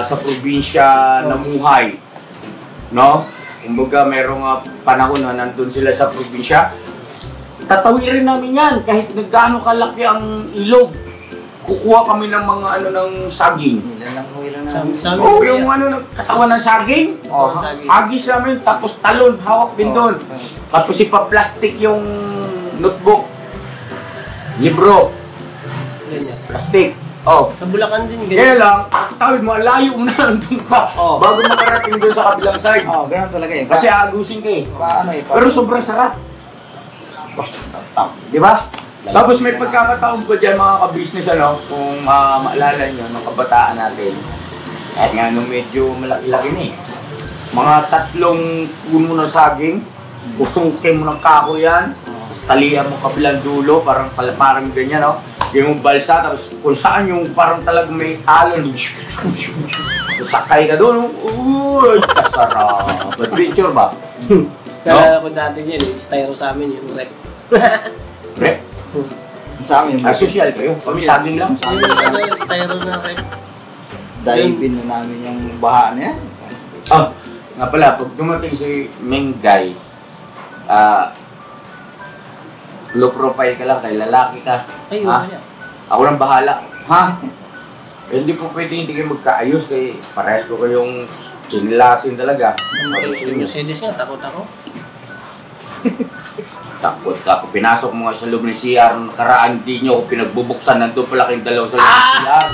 sa probinsya namuhay. No? Kumbaga, merong panahon na nandun sila sa probinsya. Tatawirin namin yan kahit naggaano kalaki ang ilog. Kukuha kami ng mga ng saging. Ilan lang po, ilan na. Sabi Oo, ko, yung katawan ng saging. Saging. Agis namin, tapos talon, hawak din doon. Tapos ipa-plastic yung notebook. Libro, ganyan. plastic. Oh. Sa Bulacan din, Kaya ganyan. lang, tawid mo, layo mo na nandun pa. Oh. Bago makarating doon sa kabilang side. Oo, ganun talaga eh. Kasi agusin ka eh. Paano eh? Pero sobrang sarap. Di ba? Tapos may pagkakataon pa dyan mga ka-business kung maalala nyo ng kabataan natin. Kahit nga nung medyo malaki-laki na eh. Mga 3 puno ng saging, kusungkin mo ng kahoy yan, talian mo kabilang dulo, parang ganyan, no? Yung balsa, tapos kung saan yung parang talagang may alon, sakay ka doon, kasarap. Adventure ba? Kaya ako dati niyan eh, styro sa amin yung rep. Pre, Sa amin, social kayo, kami saging lang. Yung styro na rep. dive-in na namin yung baha na yan. Nga pala, pag dumating si Mengay, low profile ka lang, kay lalaki ka. Ay, Ha? wala. Ako nang bahala. Ha? Hindi po pwede hindi kayo magkaayos kay parehas ko kayong chinilasin talaga. Yung Mercedes nga, takot ako. Takot ka. Kung pinasok mo nga sa loob ng CR, nakaraan di nyo ako pinagbubuksan, nandun pala kayong dalawa sa loob ng CR.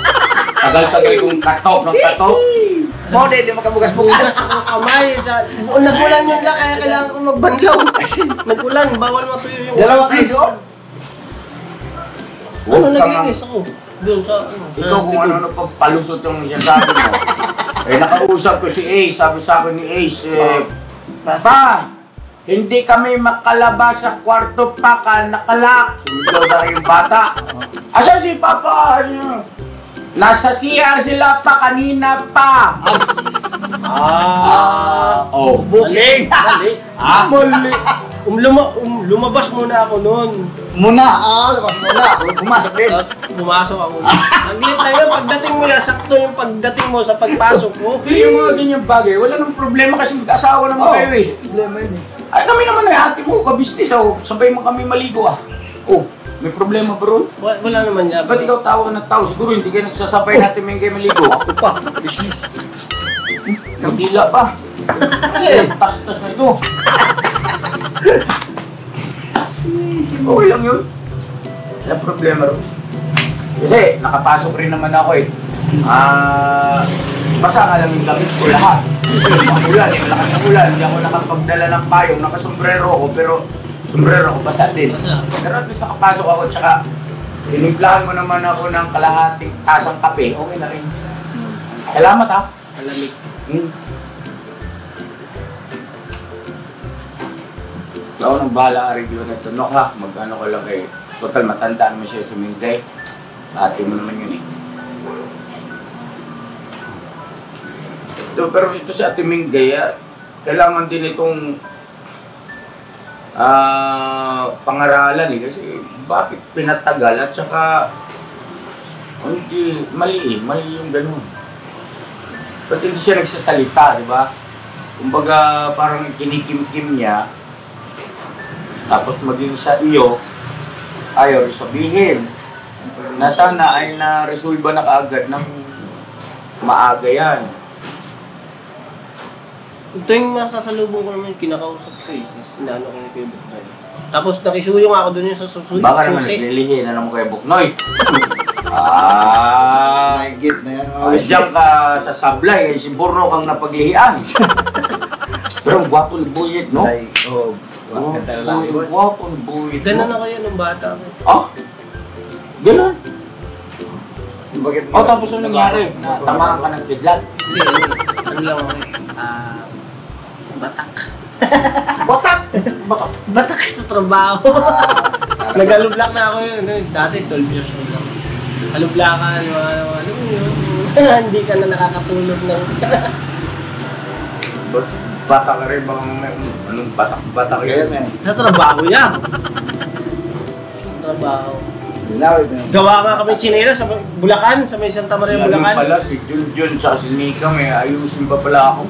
Tagal-tagal kong katok ng katok. Mo, di makabukas-bukas. Ang kamay. Nag-ulan yun lang, kaya kailangan ko magbanlaw. Nag-ulan, bawal matuyo yung... Dalawa kayo doon. Ano, naglinis ako. Doon sa... Ikaw kung ano nagpapalusot yung sinasabi mo. Nakausap ko si Ace, sabi sa akin ni Ace, Pa, hindi kami makalabas sa kwarto pa ka nakalak. Sumigaw na kayong bata. Asan si Papa? Nasa CR sila pa kanina pa. Oh, Mali. Mali. mali. Lumabas muna ako noon. Labas muna. Pumasok din. Tapos pumasok ako. Nag-late na yun. Pagdating mo yan, sakto yung pagdating mo sa pagpasok ko. Hindi yung mga ganyang bagay, wala nang problema kasi mag-asawa naman kayo eh. Problema yun eh. Ay kami naman ay ate mo, kabisnes ako. Sabay mo kami maligo ah. Oh, may problema ba ron? Wala naman niya. Ba't ikaw tawa ng tao? Siguro hindi kayo nagsasabay natin may kayo maligo. Ako pa, business. Magdila pa. Tas-tas na ito. Okay lang yun. Wala problema ron. Kasi nakapasok rin naman ako eh. Basta nga lang yung gamit ko lahat. Ulan eh, malakas ang ulan. Hindi ako nakapagdala ng payong. Nakasombrero ako pero sombrero ako basa din. Pero at least nakapasok ako tsaka tinimplahan mo naman ako ng kalahating tasang kape. Okay na rin. Salamat ha. Malamig. Ako nang bahala ang review na ito. No ha, mag-ano ko lang kay total matanda naman siya sumintay. Ate mo naman yun eh. Pero ito si Ate Mingay, kailangan din itong pangaralan eh. Kasi bakit pinatagal at saka hindi, mali yung ganun. Ba't hindi siya nagsasalita, di ba? Kumbaga parang kinikim-kim niya, tapos maging sa iyo, ayaw sabihin na sana ay na-resolve na kaagad ng maaga yan. Ito yung masasalubong ko naman yung kinakausap ko eh. Inaano ko yung kay Buknoy. Tapos nakisuyo nga ako doon yung sa susi. Baka naman naglilihi na naman kay Buknoy. Naigit na yan. Alis dyan ka sa sablay, si Burno kang napaglihian. Pero ang gwapo ng buyid, no? Gwapo ng buyid, no? Ganun ako yan nung bata ko. Oh? Ganun? Bakit? Tapos yung nangyari, tamaan ka ng biglat. Hindi, ano lang ako eh. Batak. Batak! Batak sa trabaho. Nag-alublak na ako yun. Dati 12 years old lang. Alublakan, alam mo yun. Hindi ka na nakakatulog ng... Bata ka rin bang anong batak Kaya yun? may Sa trabaho yan. Trabaho. laway na. Gawa nga kami chinela sa Bulacan, sa may Santa Maria, Sila Bulacan. pala, si Junjun sa si Mika, may ayusin pa pala ako.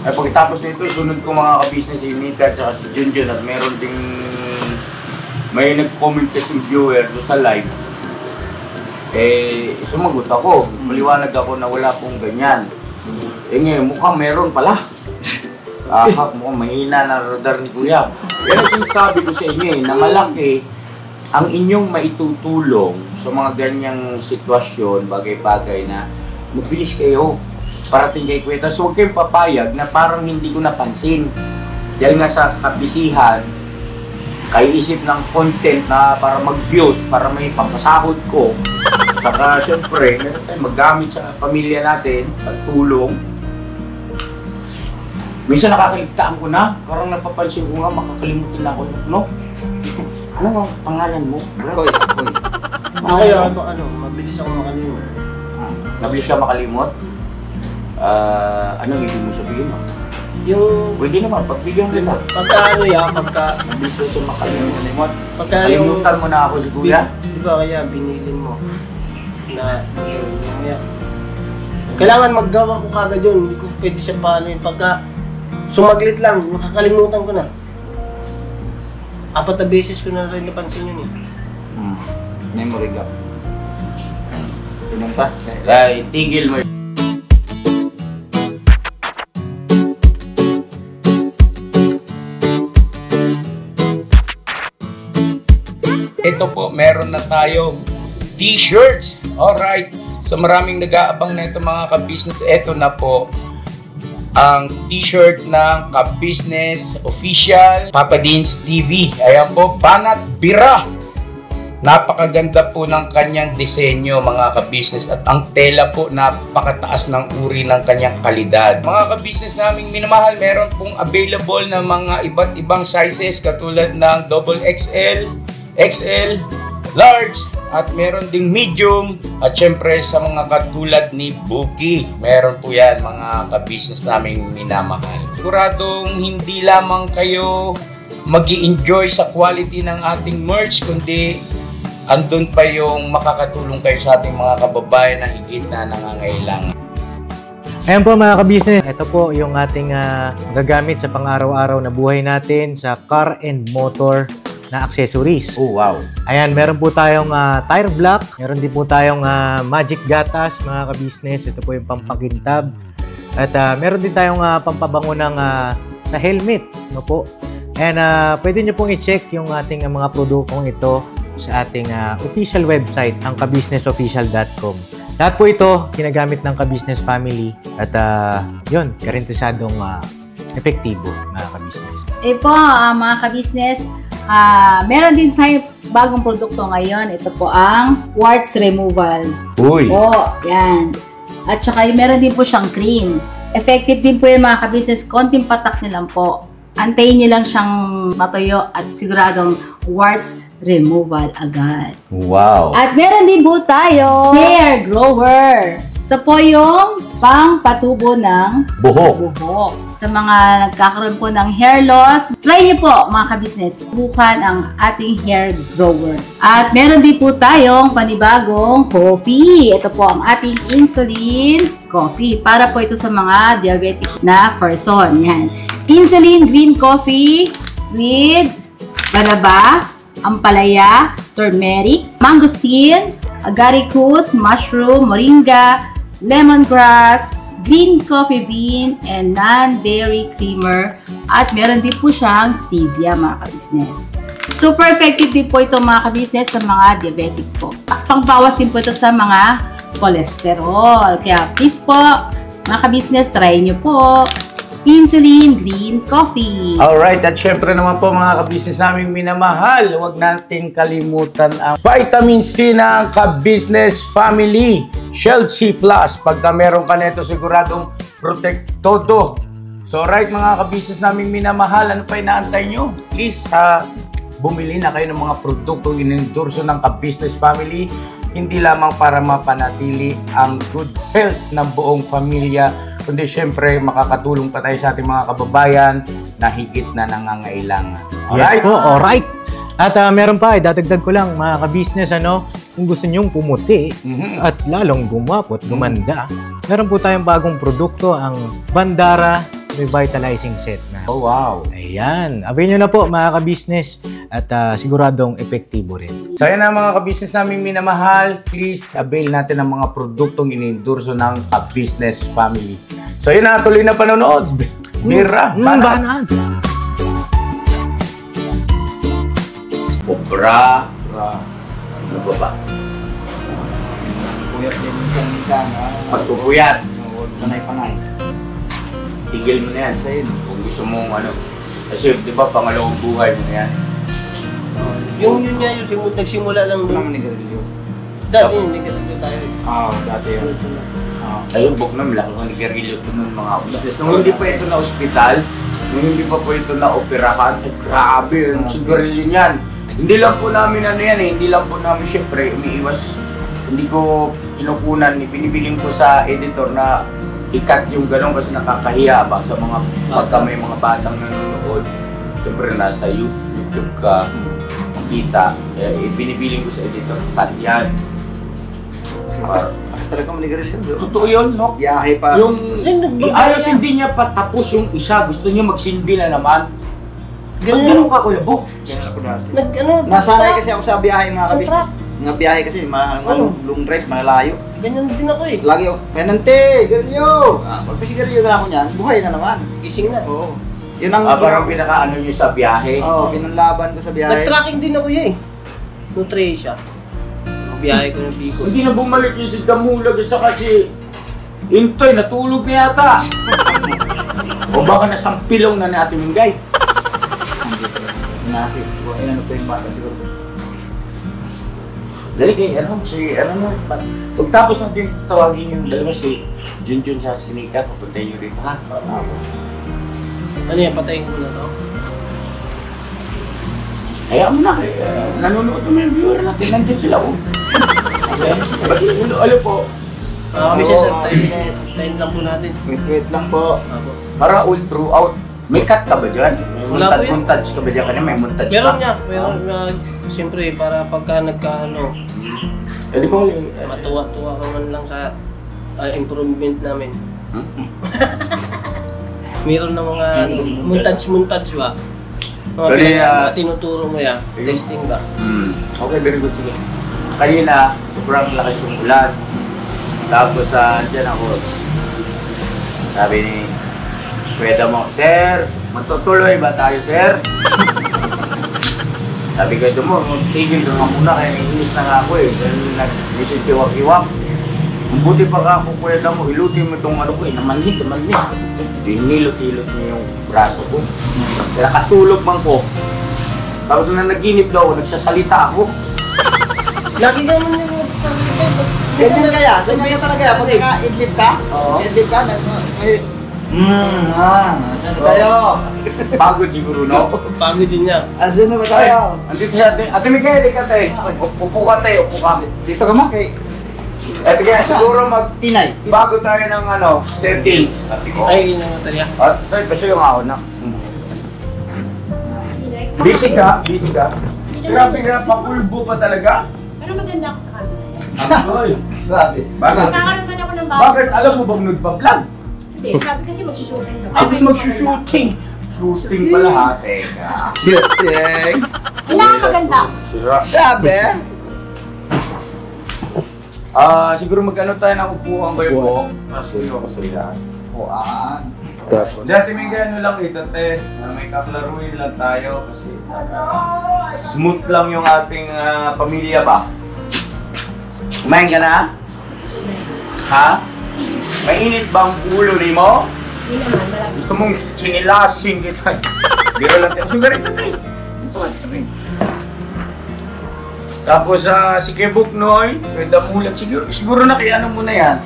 Ay pagkatapos nito, sunod ko mga ka-business si Mika at si Junjun at meron ding may nag-comment kasi viewer doon sa live. Eh, sumagot ako. Maliwanag ako na wala pong ganyan. Eh ngayon, mukhang meron pala. Mukhang mahina na radar ni Kuya. Pero sinasabi ko sa inyo na malaki ang inyong maitutulong sa mga ganyang sitwasyon, bagay-bagay na mabilis kayo parating kay Kuya. So huwag kayong papayag na parang hindi ko napansin. Dahil nga sa kabisihan, kayo isip ng content na para mag-views, para may pampasahod ko. Saka syempre, meron tayong maggamit sa pamilya natin, pagtulong. Minsan nakakaligtaan ko na, parang napapansin ko nga, makakalimutin na ako, no? Ano ang pangalan mo? Koy. Ako yun, mabilis ako makalimot. Nabilis ka makalimot? Ano ibig mo sabihin? No? Yung, Pwede naman, pagbigyan mo na. pagka ano yan, pagka, Nabilis ko siya makalimot. pagka yung, Kalimutan mo na ako si Kuya? di ba kaya binilin mo na yan. Kailangan maggawa ko kagad yun, hindi ko pwede siya paano yun. Pagka sumaglit lang, makakalimutan ko na. 4 na beses ko na rin napansin yun eh. Memory gap. Tulong pa. Right, tigil mo. Ito po, meron na tayong t-shirts. Alright. So maraming nag-aabang na ito mga ka-business. Ito na po ang t-shirt ng ka-business official Papa Dean's TV. Ayan po, Banat Bira. Napakaganda po ng kanyang disenyo mga ka-business at ang tela po napakataas ng uri ng kanyang kalidad. Mga ka-business naming minamahal, meron pong available na mga iba't ibang sizes katulad ng XXL, XL, large, at meron ding medium at syempre sa mga katulad ni Bookie. Meron po yan mga ka-business naming minamahal. Siguradong hindi lamang kayo mag-i-enjoy sa quality ng ating merch kundi andun pa yung makakatulong kayo sa ating mga kababayan na higit na nangangailangan. Ayan po mga ka-business, ito po yung ating gagamit sa pang-araw-araw na buhay natin sa car and motor na accessories. Oh wow! Ayan, meron po tayong tire block, meron din po tayong magic gatas mga ka-business, ito po yung pampakintab. At meron din tayong pampabango ng sa helmet, no po. And pwede nyo pong i-check yung ating mga produktong ito sa ating official website, ang kabusinessofficial.com. Lahat po ito ginagamit ng ka-business family at yun, karintisadong epektibo mga ka-business. Po mga ka-business, meron din tayo bagong produkto ngayon. Ito po ang warts removal. Uy! Yan. At saka meron din po siyang cream. Effective din po yung mga ka-business, konting patak nyo lang po. Antayin nyo lang siyang matuyo at siguradong warts removal agad. Wow! At meron din po tayo hair grower. Ito po yung pang-patubo ng buhok. Sa mga nagkakaroon po ng hair loss, try nyo po mga ka-business. Subukan ang ating hair grower. At meron din po tayong panibagong coffee. Ito po ang ating insulin coffee. Para po ito sa mga diabetic na person. Yan. Insulin green coffee with banaba, ampalaya, turmeric, mangosteen, agaricus, mushroom, moringa, lemongrass, green coffee bean, and non-dairy creamer. At meron din po siyang stevia mga ka-business. Super effective din po ito mga ka-business sa mga diabetic po. Pangbawas din po ito sa mga cholesterol. Kaya please po mga ka-business, try nyo po insulin green coffee. Alright, at syempre naman po mga ka-business naming minamahal, huwag nating kalimutan ang vitamin C ng ka-business family, Shield C+. Pagka meron ka nito, siguradong protect todo. So alright mga ka-business naming minamahal, ano pa inaantay nyo? Please, bumili na kayo ng mga produktong inendorso ng ka-business family, hindi lamang para mapanatili ang good health ng buong pamilya, kundi syempre makakatulong pa tayo sa ating mga kababayan na higit na nangangailangan. Yes po, alright. At meron pa, dadagdag ko lang mga ka-business, kung gusto nyong pumuti at lalong gumapot, gumanda, meron po tayong bagong produkto, ang Bandara Revitalizing Set na. Oh, wow. Ayan. Abay nyo na po mga ka-business at siguradong epektibo rin. So yan ang mga ka-business namin minamahal. Please avail natin ang mga produktong ini-endorso ng ka-business family. So yun na, tuloy na panonood. Mira, Banaan. Obra. Ano ba ba? Puyat din minsan. Pagpupuyat. Panay-panay. Tigil mo na yan. Kung gusto mong kasi di ba pangalawang buhay mo na yan. Yung nagsimula lang Walang doon. nigarilyo. Dati yung nagkaroon tayo. Dati yun. Ayun, buk na malaki ang nigarilyo ito ng mga business. Nung hindi pa ito na ospital, nung hindi pa po ito na operahan, grabe yung sigarilyo niyan. Hindi lang po namin hindi lang po namin syempre umiiwas. Hindi ko pinukunan, binibiling ko sa editor na i-cut yung gano'n kasi nakakahiya ba sa mga pagka may mga batang nanonood. Siyempre nasa YouTube ka, makita. Binibiling ko sa editor, cut yan. Talaga manigarilyo. Totoo yun, no? Biyahe pa. Yung ayos hindi niya patapos yung isa, gusto niya magsindi na naman. Ganun ka, Kuya Bok. Nasanay kasi ako sa biyahe mga kabisnes. Mga biyahe kasi, mga long drive, malayo. Ganyan din ako eh. Lagi ako, penante, garilyo! Pag sigarilyo na ako niyan, buhay na naman. Gising na. Oo. Yun ang Parang pinaka-ano nyo sa biyahe. Oo, pinanlaban ko sa biyahe. Nag-tracking din ako eh. Nung Tracia. Biyahe ko ng Bicol. Hindi na bumalik yung si Damulag isa kasi Intoy, natulog na yata. O baka nasampilong na ni Ate Mingay. Nasi, ano pa yung bata siguro. Dali kayo, pagtapos natin tawagin yung dalawa si Junjun sa Sinika, papuntayin nyo rito ha. Ano yan, patayin ko na to? Hayaan mo na, nanonood naman yung viewer natin, nandiyan sila oh. Ano po? Kami siya sa tayo lang po natin. Wait lang po. Para all throughout. May cut ka ba dyan? Wala po yun. Montage ka ba dyan? Kanina may montage Meron ka? niya. Meron na, siyempre, para pagka Eh di ba? matuwa-tuwa ka man lang sa improvement namin. Meron na mga montage ba? Mga tinuturo mo yan. Testing ba? Okay, very good. Sige. Kanina, sobrang lakas yung ulan. Tapos dyan ako. Sabi ni Pwede mo, Sir, matutuloy ba tayo, Sir? Sabi ko, ito mo, tigil ka nga muna kaya naiinis na nga ako eh. Dahil nag-visit iwak-iwak. Ang buti pa ka ako, pwede mo, ilutin mo itong ano ko eh, namanhid. Dinilot-hilot niya yung braso ko. Kaya nakatulog man ko. Tapos na naginip daw, nagsasalita ako. Lagi naman yung nagsasalita. Ganyan na kaya? So may talaga kaya? Pag na-idlip ka? Oo. Idlip ka? Saan na tayo? Pagod siguro, no? Pagod din niya. Saan na ba tayo? Andito si Ate Miguel, ikaw tayo. Upo ka tayo, upo ka. Dito ka ma? Kay Ate kaya siguro Tinay. bago tayo ng settings. Ay, yun ang matalya. At tayo, basta yung ako na. Busy ka? Grabe ka, papulbo pa talaga. Pero maganda ako sa camera. Ay, Grabe. bakit? Nagkakaroon man ako ng bago. Bakit? Alam mo bang nagpa-vlog? Hindi, sabi kasi magsushooting ka. Ay, magsushooting. Shooting pala ha, teka. Shooting. Kailangan maganda. Sabi? Siguro magkano tayo ng upuan kayo po? Kasi ako sa ilan. Upuan. Hindi, Ate Mingay, ano lang ito, te. May kaklaruin lang tayo kasi smooth lang yung ating pamilya ba? Kumain ka na? Ha? Mainit ba ang ulo ni mo? Hindi naman, malapit. Gusto mong sinilasin kita. Biro lang tayo. Sugarin ka tayo. Tapos si Kebuk Noy, pwede mulat siguro na kaya ano muna yan.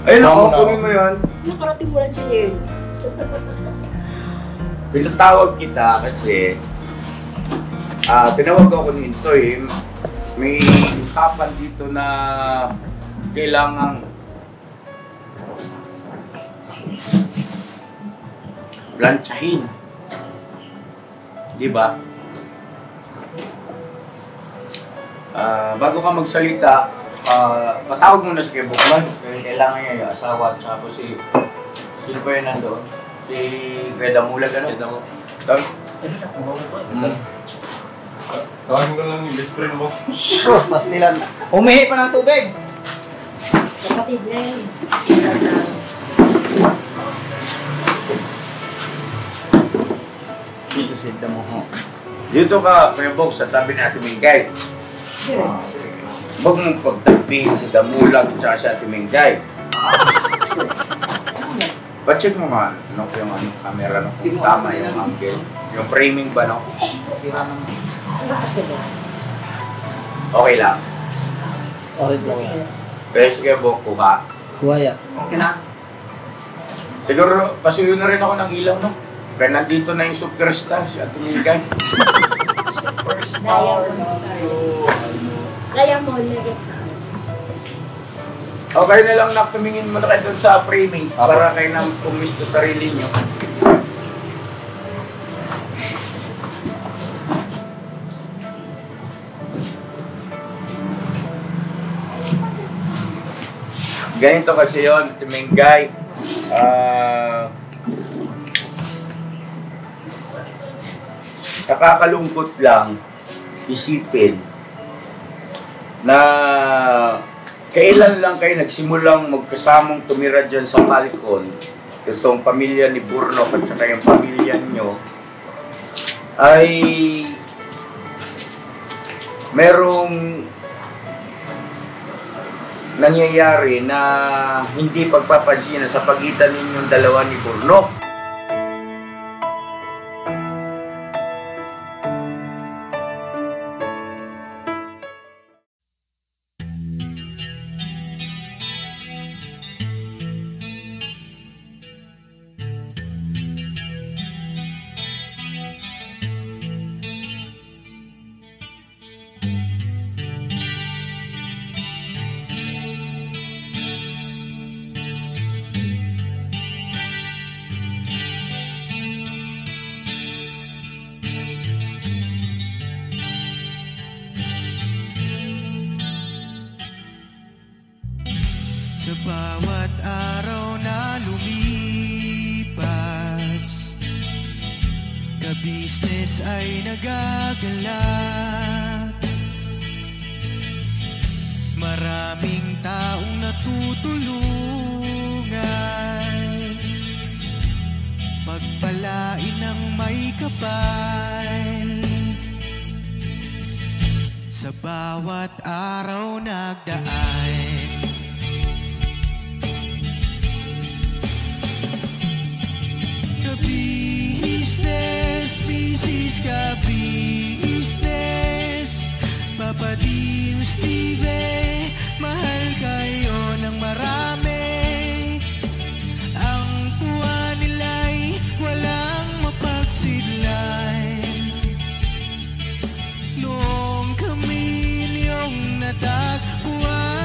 Ayun ako, kunin mo yun. Nakarating mo lang siya yun. Pinatawag kita kasi tinawag ako ni Intoy. May usapan dito na kailangan plantsahin. Di ba? Bago ka magsalita, patawag mo na si Kuya Bukman. Kailangan niya yung asawa at saka si... Sino ba yun nandoon? Si Kuya Damulag, ano? Kaya mo. Tawag? Tawagin ko lang yung best friend mo. Sus, mas nila na. Umihi pa ng tubig. Kapatid na yun. Dito si Damuho. Dito ka, Kuya Bok, sa tabi ni Ate Mingay. Huwag mong pagtagpihin si Damulag at saka si Ate Mingay. Pa-check mo nga, ano yung camera, no? Kung tama yung angle. Yung framing ba, no? Okay lang. Orange lang yan. Pero sige, Bok, kuha. Kuha yan. Okay na. Siguro, pasuyo na rin ako ng ilaw, no? Kaya nandito na yung superstar, si Ate Mingay. Diamond na star. Okay na lang, Nak, tumingin mo na kayo dun sa framing para kayo na pumisto sarili nyo. Ganito kasi yun, Timengay. Nakakalungkot lang isipin na kailan lang kayo nagsimulang magkasamang tumira dyan sa Falcon, itong pamilya ni Burno at saka yung pamilya nyo, ay merong nangyayari na hindi pagpapansin sa pagitan ninyong dalawa ni Burno. Sa bawat araw na lumipas, ka-business ay nagagalak. Maraming taong natutulungan, pagpalain ng may kapal. Sa bawat araw nagdaan, ka-business, business ka-business, Papa Dean, Steve, mahal kayo ng marami. Ang tuwa nila'y walang mapagsidlan. Noong kami niyong natagpuan,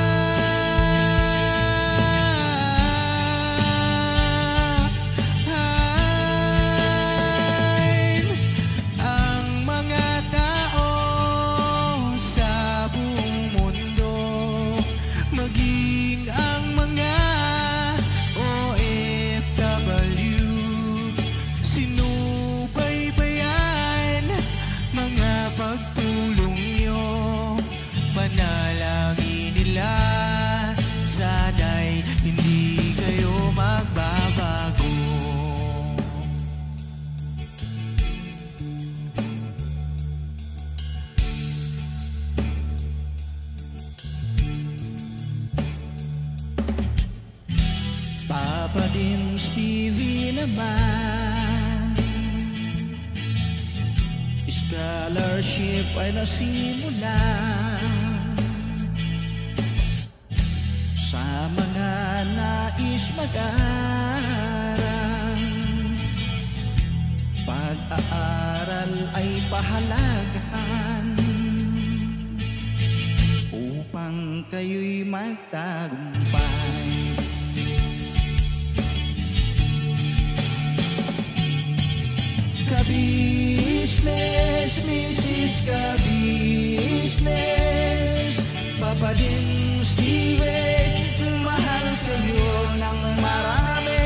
Papa din Stevie naman, scholarship ay nasimula sa mga nais mag-aral. Pag-aaral ay pahalagahan upang kayo'y magtagumpay. ka-business, Papa din Steven, mahal kayo ng marami.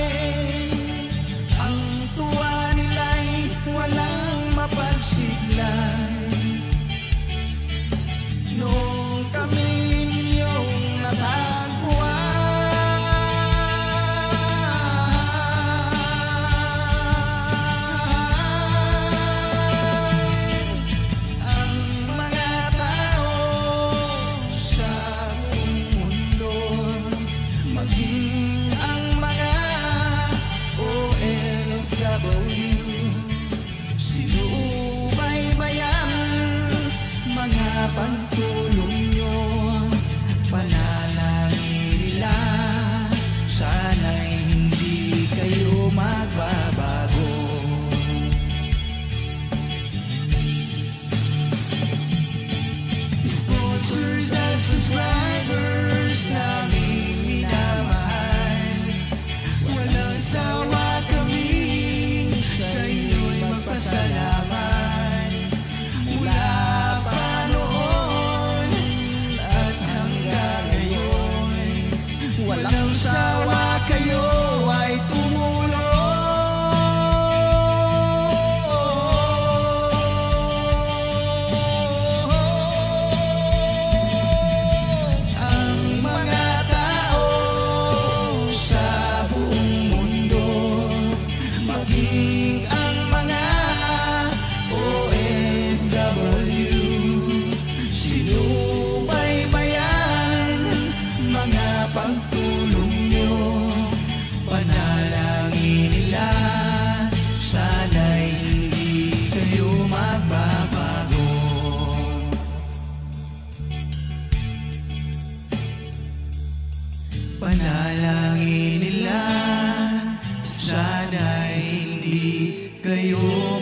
Ang tuwa nila'y walang mapagsiglay. Nung kami ninyong natagpuan, ang mga tao sa buong mundo, maging ang mga OFW, sinubaybayan mga pagtulong nyo, panalangin nila, sana'y hindi kayo magbabago. Sponsors at subscribers namin minamahal, walang sawa kami sa inyo'y magpasalamat. Mula pa noon at hanggang ngayon, walang sawa kayo ay tumulong. Ang mga tao sa buong mundo, maging ang mga OFW, sinubaybayan mga pagtulong nyo, panalangin nila, sana'y hindi kayo magbabago. Panalangin nila, sana'y hindi kayo